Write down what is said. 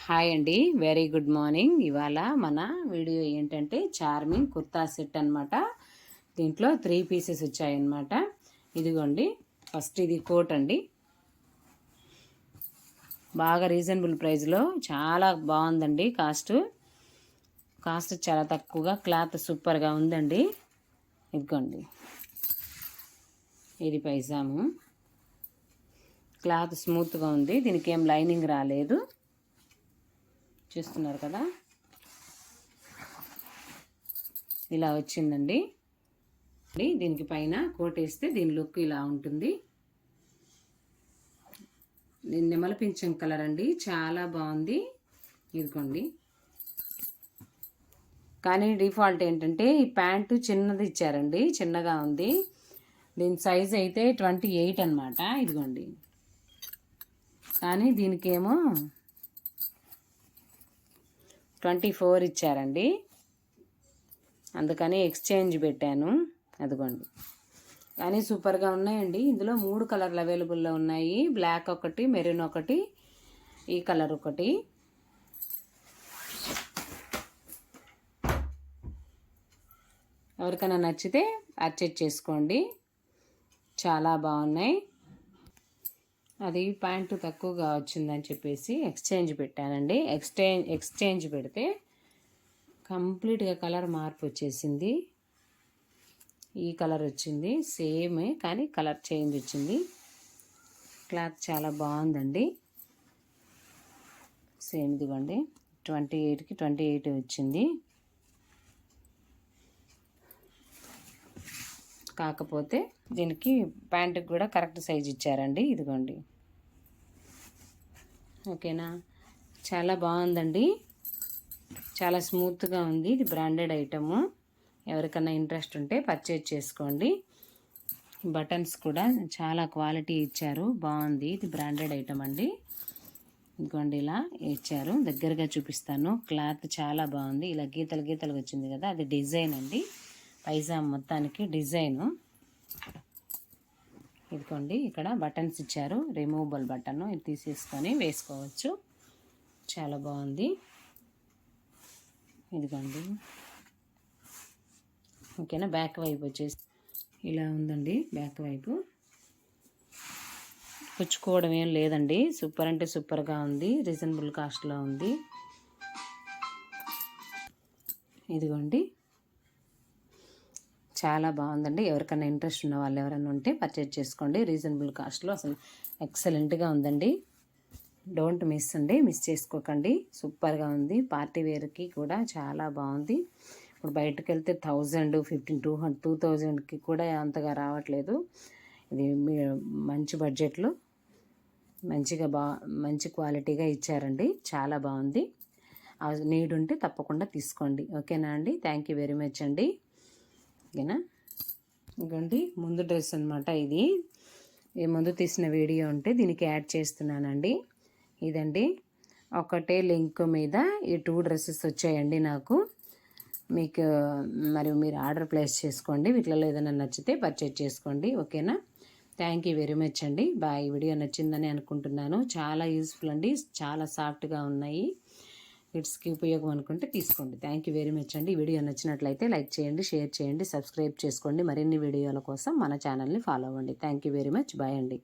Hi అండి, very good morning. ఇవాళ మన వీడియో ఏంటంటే చార్మింగ్ కుర్తా సెట్ అనమాట. దీంట్లో 3 పీసెస్ వచ్చాయన్నమాట. ఇదిగోండి, ఫస్ట్ ఇది కోట్ అండి. బాగా రీజనబుల్ ప్రైస్లో చాలా బాగుందండి. కాస్ట్ చాలా తక్కువగా, క్లాత్ సూపర్గా ఉందండి. ఇదిగోండి, ఇది పైజాము. క్లాత్ స్మూత్గా ఉంది, దీనికి ఏం లైనింగ్ రాలేదు. చూస్తున్నారు కదా, ఇలా వచ్చిందండి. దీనికి పైన కోట్ వేస్తే దీని లుక్ ఇలా ఉంటుంది. నెమలి పింఛం కలర్ అండి, చాలా బాగుంది. ఇదిగోండి, కానీ డిఫాల్ట్ ఏంటంటే ఈ ప్యాంటు చిన్నది ఇచ్చారండి, చిన్నగా ఉంది. దీని సైజ్ అయితే 28 అనమాట. ఇదిగోండి, కానీ దీనికేమో 24 ఇచ్చారండి. అందుకని ఎక్స్చేంజ్ పెట్టాను. అదిగోండి, కానీ సూపర్గా ఉన్నాయండి. ఇందులో 3 కలర్లు అవైలబుల్లో ఉన్నాయి. బ్లాక్ ఒకటి, మెరూన్ ఒకటి, ఈ కలర్ ఒకటి. ఎవరికైనా నచ్చితే పర్చేజ్ చేసుకోండి, చాలా బాగున్నాయి. అది ప్యాంటు తక్కువగా వచ్చిందని చెప్పేసి ఎక్స్చేంజ్ పెట్టానండి. ఎక్స్చేంజ్ పెడితే కంప్లీట్గా కలర్ మార్పు వచ్చేసింది. ఈ కలర్ వచ్చింది, సేమే కానీ కలర్ చేంజ్ వచ్చింది. క్లాత్ చాలా బాగుందండి. సేమ్ ఇదిగోండి, 28కి 28 వచ్చింది. కాకపోతే దీనికి ప్యాంటుకి కూడా కరెక్ట్ సైజ్ ఇచ్చారండి. ఇదిగోండి, ఓకేనా. చాలా బాగుందండి, చాలా స్మూత్గా ఉంది. ఇది బ్రాండెడ్ ఐటము. ఎవరికైనా ఇంట్రెస్ట్ ఉంటే పర్చేజ్ చేసుకోండి. బటన్స్ కూడా చాలా క్వాలిటీ ఇచ్చారు, బాగుంది. ఇది బ్రాండెడ్ ఐటమ్ అండి. ఇదిగోండి, ఇలా ఇచ్చారు. దగ్గరగా చూపిస్తాను. క్లాత్ చాలా బాగుంది. ఇలా గీతలు గీతలు వచ్చింది కదా, అది డిజైన్ అండి. పైజామా మొత్తానికి డిజైను. ఇదిగోండి, ఇక్కడ బటన్స్ ఇచ్చారు, రిమూవబుల్ బటన్. ఇది తీసేసుకొని వేసుకోవచ్చు. చాలా బాగుంది. ఇదిగోండి, ఓకేనా. బ్యాక్ వైపు వచ్చేసి ఇలా ఉందండి. బ్యాక్ వైపు పుచ్చుకోవడం ఏం లేదండి. సూపర్ అంటే సూపర్గా ఉంది, రీజనబుల్ కాస్ట్లో ఉంది. ఇదిగోండి, చాలా బాగుందండి. ఎవరికైనా ఇంట్రెస్ట్ ఉన్న వాళ్ళు ఎవరైనా ఉంటే పర్చేజ్ చేసుకోండి. రీజనబుల్ కాస్ట్లో అసలు ఎక్సలెంట్గా ఉందండి. డోంట్ మిస్ అండి, మిస్ చేసుకోకండి. సూపర్గా ఉంది. పార్టీ వేర్కి కూడా చాలా బాగుంది. ఇప్పుడు బయటకు వెళ్తే 1000, 1500, 2000కి కూడా అంతగా రావట్లేదు. ఇది మంచి బడ్జెట్లో మంచి క్వాలిటీగా ఇచ్చారండి. చాలా బాగుంది. నీడ్ ఉంటే తప్పకుండా తీసుకోండి, ఓకేనా అండి. థ్యాంక్ యూ వెరీ మచ్ అండి. ఓకేనా. ఇంకోండి, ముందు డ్రెస్ అనమాట. ఇది ముందు తీసిన వీడియో ఉంటే దీనికి యాడ్ చేస్తున్నానండి. ఇదండి, ఒకటే లింక్ మీద ఈ 2 డ్రెస్సెస్ వచ్చాయండి నాకు. మీకు మరి మీరు ఆర్డర్ ప్లేస్ చేసుకోండి. వీటిలో ఏదైనా నచ్చితే పర్చేజ్ చేసుకోండి, ఓకేనా. థ్యాంక్ యూ వెరీ మచ్ అండి. బాయ్. వీడియో నచ్చిందని అనుకుంటున్నాను. చాలా యూస్ఫుల్ అండి, చాలా సాఫ్ట్గా ఉన్నాయి. కిడ్స్కి ఉపయోగం అనుకుంటే తీసుకోండి. థ్యాంక్ యూ వెరీ మచ్ అండి. వీడియో నచ్చినట్లయితే లైక్ చేయండి, షేర్ చేయండి, సబ్స్క్రైబ్ చేసుకోండి. మరిన్ని వీడియోల కోసం మన ఛానల్ని ఫాలో అవ్వండి. Thank you very much. Bye అండి.